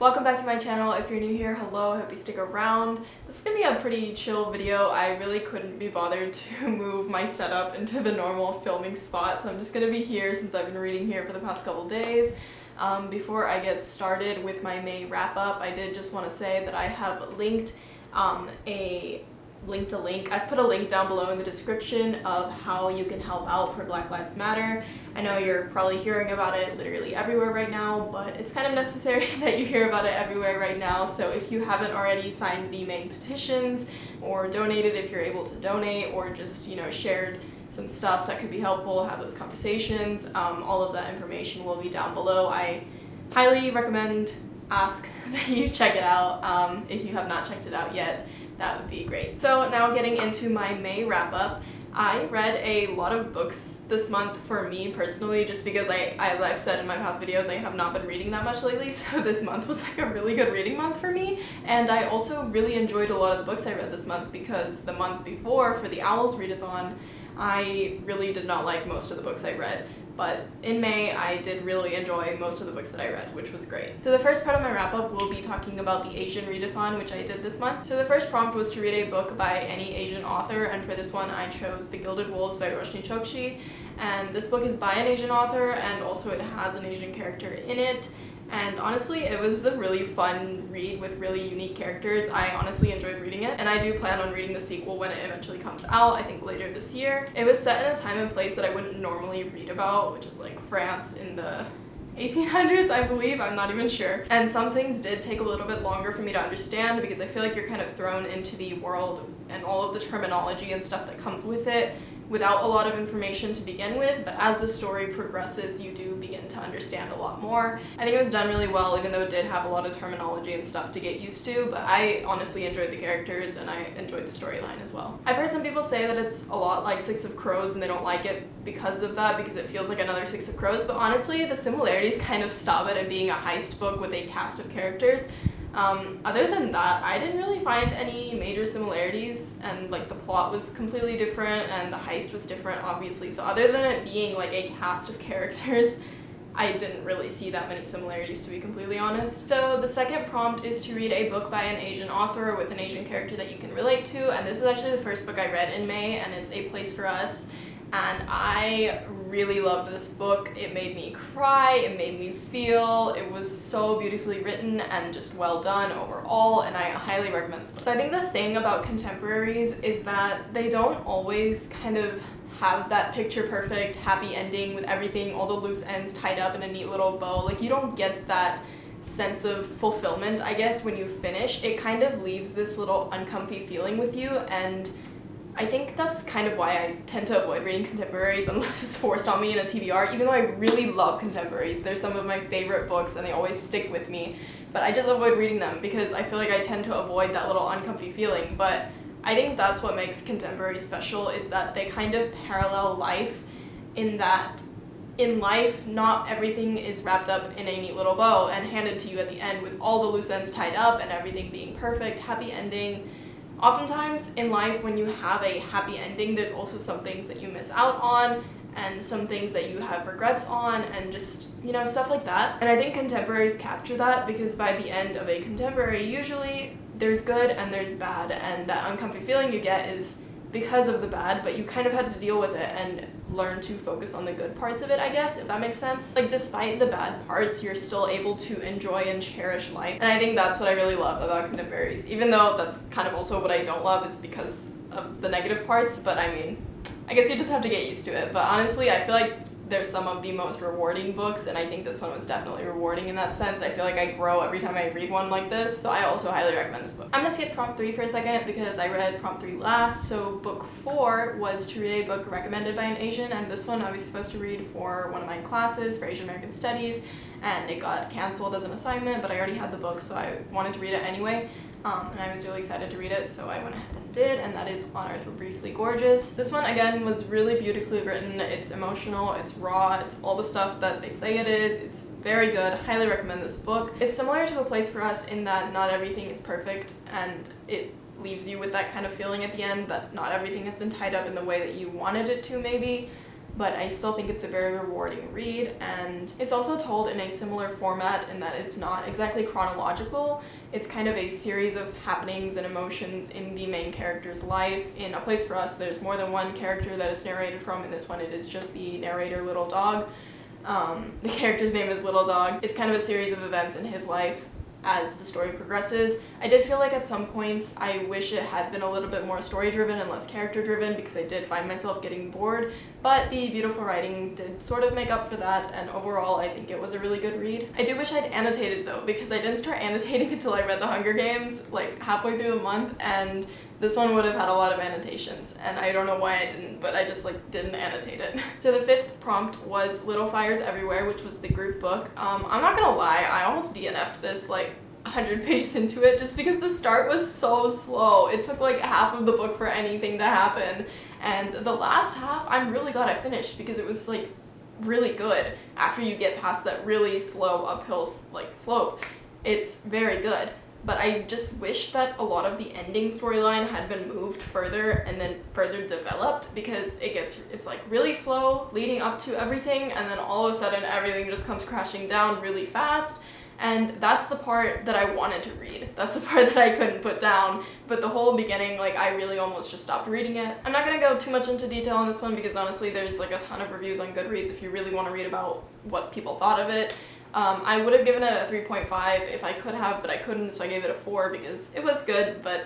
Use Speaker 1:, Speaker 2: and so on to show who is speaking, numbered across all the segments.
Speaker 1: Welcome back to my channel. If you're new here, hello, I hope you stick around. This is gonna be a pretty chill video. I really couldn't be bothered to move my setup into the normal filming spot, so I'm just gonna be here since I've been reading here for the past couple days. Before I get started with my May wrap-up, I did just want to say that I have linked I've put a link down below in the description of how you can help out for Black Lives Matter. I know you're probably hearing about it literally everywhere right now, but it's kind of necessary that you hear about it everywhere right now. So if you haven't already signed the main petitions or donated if you're able to donate, or just, shared some stuff that could be helpful, have those conversations, all of that information will be down below. I highly recommend that you check it out if you have not checked it out yet. That would be great. So now getting into my May wrap-up, I read a lot of books this month for me personally, just because as I've said in my past videos, I have not been reading that much lately, so this month was like a really good reading month for me. And I also really enjoyed a lot of the books I read this month, because the month before, for the Owls readathon, I really did not like most of the books I read. But in May, I did really enjoy most of the books that I read, which was great. So the first part of my wrap-up will be talking about the Asian readathon, which I did this month. So the first prompt was to read a book by any Asian author, and for this one I chose The Gilded Wolves by Roshni Chokshi. And this book is by an Asian author, and also it has an Asian character in it. And honestly, it was a really fun read with really unique characters. I honestly enjoyed reading it, and I do plan on reading the sequel when it eventually comes out, I think later this year. It was set in a time and place that I wouldn't normally read about, which is like France in the 1800s, I believe, I'm not even sure. And some things did take a little bit longer for me to understand, because I feel like you're kind of thrown into the world and all of the terminology and stuff that comes with it without a lot of information to begin with, but as the story progresses, you do begin to understand a lot more. I think it was done really well, even though it did have a lot of terminology and stuff to get used to, but I honestly enjoyed the characters and I enjoyed the storyline as well. I've heard some people say that it's a lot like Six of Crows and they don't like it because of that, because it feels like another Six of Crows, but honestly, the similarities kind of stop at it being a heist book with a cast of characters. Other than that, I didn't really find any major similarities, and like the plot was completely different and the heist was different, obviously. So other than it being like a cast of characters, I didn't really see that many similarities, to be completely honest. So the second prompt is to read a book by an Asian author with an Asian character that you can relate to, and this is actually the first book I read in May, and it's A Place for Us. And I really loved this book. It made me cry, it made me feel, it was so beautifully written and just well done overall, and I highly recommend this book. So I think the thing about contemporaries is that they don't always kind of have that picture perfect happy ending with everything, all the loose ends tied up in a neat little bow. Like, you don't get that sense of fulfillment, I guess, when you finish. It kind of leaves this little uncomfy feeling with you, and I think that's kind of why I tend to avoid reading contemporaries unless it's forced on me in a TBR, even though I really love contemporaries. They're some of my favorite books and they always stick with me, but I just avoid reading them because I feel like I tend to avoid that little uncomfy feeling. But I think that's what makes contemporaries special, is that they kind of parallel life, in that in life, not everything is wrapped up in a neat little bow and handed to you at the end with all the loose ends tied up and everything being perfect, happy ending. Oftentimes in life, when you have a happy ending, there's also some things that you miss out on and some things that you have regrets on, and just, stuff like that. And I think contemporaries capture that, because by the end of a contemporary, usually there's good and there's bad, and that uncomfy feeling you get is because of the bad, but you kind of had to deal with it and learn to focus on the good parts of it, I guess, if that makes sense. Like, despite the bad parts, you're still able to enjoy and cherish life. And I think that's what I really love about contemporaries, even though that's kind of also what I don't love, is because of the negative parts. But I mean, I guess you just have to get used to it. But honestly, I feel like they're some of the most rewarding books, and I think this one was definitely rewarding in that sense. I feel like I grow every time I read one like this, so I also highly recommend this book. I'm gonna skip prompt 3 for a second because I read prompt 3 last. So book 4 was to read a book recommended by an Asian, and this one I was supposed to read for one of my classes for Asian American Studies, and it got canceled as an assignment, but I already had the book, so I wanted to read it anyway. And I was really excited to read it, so I went ahead and did, and that is On Earth We're Briefly Gorgeous. This one, again, was really beautifully written. It's emotional, it's raw, it's all the stuff that they say it is. It's very good. Highly recommend this book. It's similar to A Place for Us in that not everything is perfect, and it leaves you with that kind of feeling at the end that not everything has been tied up in the way that you wanted it to, maybe. but I still think it's a very rewarding read, and it's also told in a similar format in that it's not exactly chronological. It's kind of a series of happenings and emotions in the main character's life. In A Place for Us, there's more than one character that it's narrated from. In this one, it is just the narrator, Little Dog. The character's name is Little Dog. It's kind of a series of events in his life as the story progresses. I did feel like at some points I wish it had been a little bit more story driven and less character driven, because I did find myself getting bored, but the beautiful writing did sort of make up for that, and overall I think it was a really good read. I do wish I'd annotated though, because I didn't start annotating until I read The Hunger Games like halfway through the month, and this one would have had a lot of annotations, and I don't know why I didn't, but I just like didn't annotate it. So the fifth prompt was Little Fires Everywhere, which was the group book. I'm not gonna lie, I almost DNF'd this like 100 pages into it just because the start was so slow. It took like half of the book for anything to happen, and the last half I'm really glad I finished because it was like really good. After you get past that really slow uphill like slope, it's very good. But I just wish that a lot of the ending storyline had been moved further and then further developed, because it's like really slow leading up to everything, and then all of a sudden everything just comes crashing down really fast. And that's the part that I wanted to read. That's the part that I couldn't put down. But the whole beginning, like, I really almost just stopped reading it. I'm not gonna go too much into detail on this one because honestly there's like a ton of reviews on Goodreads if you really want to read about what people thought of it. I would have given it a 3.5 if I could have, but I couldn't, so I gave it a 4 because it was good, but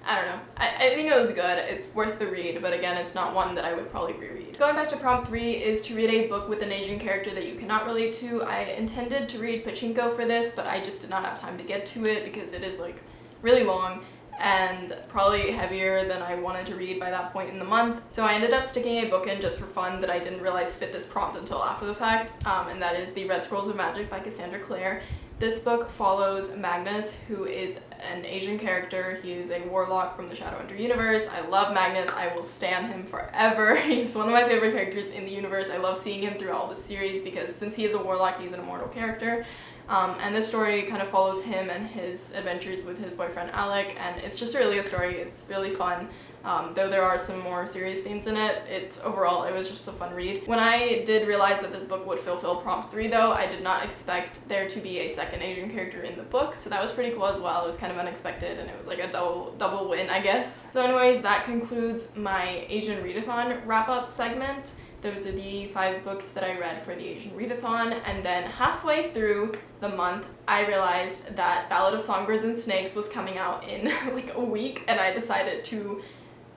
Speaker 1: I don't know. I think it was good. It's worth the read, but again, it's not one that I would probably reread. Going back to prompt 3 is to read a book with an Asian character that you cannot relate to. I intended to read Pachinko for this, but I just did not have time to get to it because it is like really long and probably heavier than I wanted to read by that point in the month. So I ended up sticking a book in just for fun that I didn't realize fit this prompt until after the fact, and that is The Red Scrolls of Magic by Cassandra Clare. This book follows Magnus, who is an Asian character. He is a warlock from the Shadowhunter universe. I love Magnus. I will stan him forever. He's one of my favorite characters in the universe. I love seeing him through all the series because since he is a warlock, he's an immortal character. And this story kind of follows him and his adventures with his boyfriend Alec, and it's just a really good story. It's really fun. Though there are some more serious themes in it, overall it was just a fun read. When I did realize that this book would fulfill prompt 3 though, I did not expect there to be a second Asian character in the book, so that was pretty cool as well. It was kind of unexpected and it was like a double win, I guess. So anyways, that concludes my Asian readathon wrap-up segment. Those are the 5 books that I read for the Asian readathon, and then halfway through the month I realized that Ballad of Songbirds and Snakes was coming out in like a week, and I decided to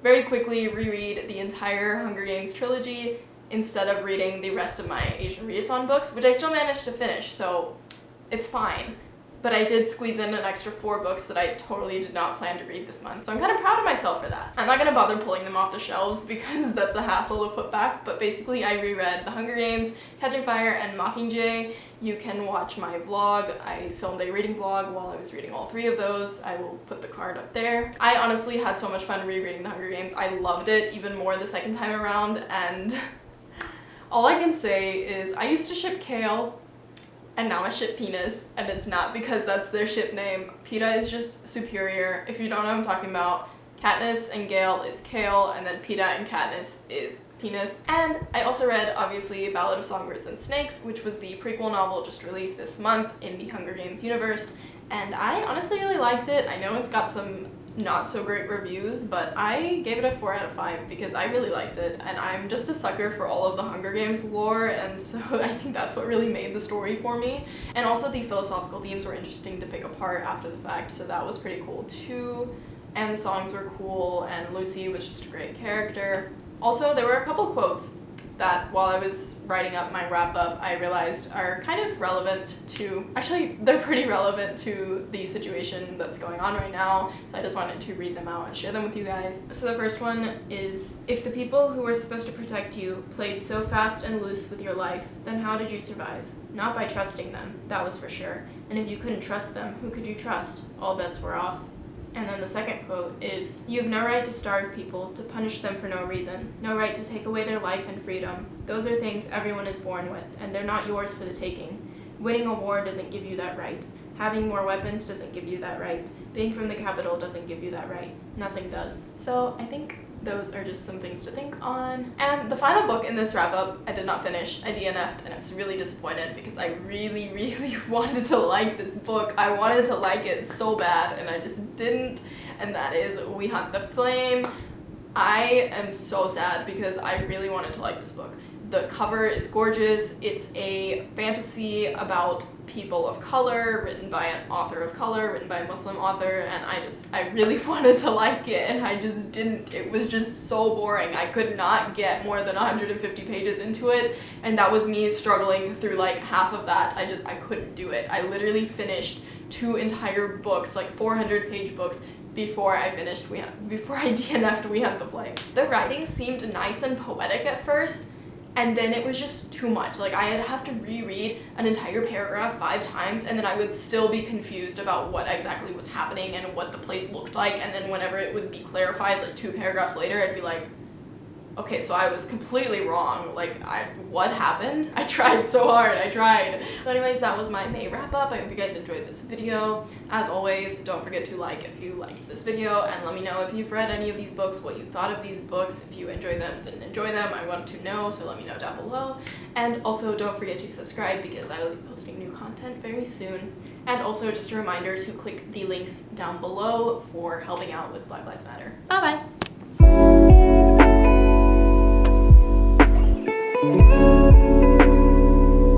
Speaker 1: very quickly reread the entire Hunger Games trilogy instead of reading the rest of my Asian readathon books, which I still managed to finish, so it's fine. But I did squeeze in an extra 4 books that I totally did not plan to read this month, so I'm kind of proud of myself for that. I'm not going to bother pulling them off the shelves because that's a hassle to put back, but basically I reread The Hunger Games, Catching Fire, and Mockingjay. You can watch my vlog. I filmed a reading vlog while I was reading all 3 of those. I will put the card up there. I honestly had so much fun rereading The Hunger Games. I loved it even more the second time around, and all I can say is I used to ship Kale, and now I ship Penis, and it's not because that's their ship name. Peta is just superior. If you don't know what I'm talking about, Katniss and Gale is Kale, and then Peta and Katniss is Penis. And I also read, obviously, Ballad of Songbirds and Snakes, which was the prequel novel just released this month in the Hunger Games universe, and I honestly really liked it. I know it's got some not so great reviews, but I gave it a 4 out of 5 because I really liked it, and I'm just a sucker for all of the Hunger Games lore, and so I think that's what really made the story for me. And also the philosophical themes were interesting to pick apart after the fact, so that was pretty cool too. And the songs were cool, and Lucy was just a great character. Also, there were a couple quotes that while I was writing up my wrap-up, I realized are kind of relevant to, actually they're pretty relevant to the situation that's going on right now, so I just wanted to read them out and share them with you guys. So the first one is, if the people who were supposed to protect you played so fast and loose with your life, then how did you survive? Not by trusting them, that was for sure. And if you couldn't trust them, who could you trust? All bets were off. And then the second quote is, you have no right to starve people, to punish them for no reason, no right to take away their life and freedom. Those are things everyone is born with, and they're not yours for the taking. Winning a war doesn't give you that right. Having more weapons doesn't give you that right. Being from the capital doesn't give you that right. Nothing does. So I think those are just some things to think on. And the final book in this wrap-up, I did not finish. I DNF'd, and I was really disappointed because I really, really wanted to like this book. I wanted to like it so bad, and I just didn't, and that is We Hunt the Flame. I am so sad because I really wanted to like this book. The cover is gorgeous. It's a fantasy about people of color, written by an author of color, written by a Muslim author, and I really wanted to like it, and I just didn't. It was just so boring. I could not get more than 150 pages into it, and that was me struggling through like half of that. I couldn't do it. I literally finished 2 entire books, like 400-page books, before I DNF'd We Hunt the Flame. The writing seemed nice and poetic at first, and then it was just too much. Like, I'd have to reread an entire paragraph 5 times, and then I would still be confused about what exactly was happening and what the place looked like, and then whenever it would be clarified, like 2 paragraphs later, I'd be like, okay, so I was completely wrong. Like, what happened? I tried so hard, I tried. So anyways, that was my May wrap-up. I hope you guys enjoyed this video. As always, don't forget to like if you liked this video, and let me know if you've read any of these books, what you thought of these books, if you enjoyed them, didn't enjoy them. I want to know, so let me know down below. And also, don't forget to subscribe because I will be posting new content very soon. And also, just a reminder to click the links down below for helping out with Black Lives Matter. Bye-bye!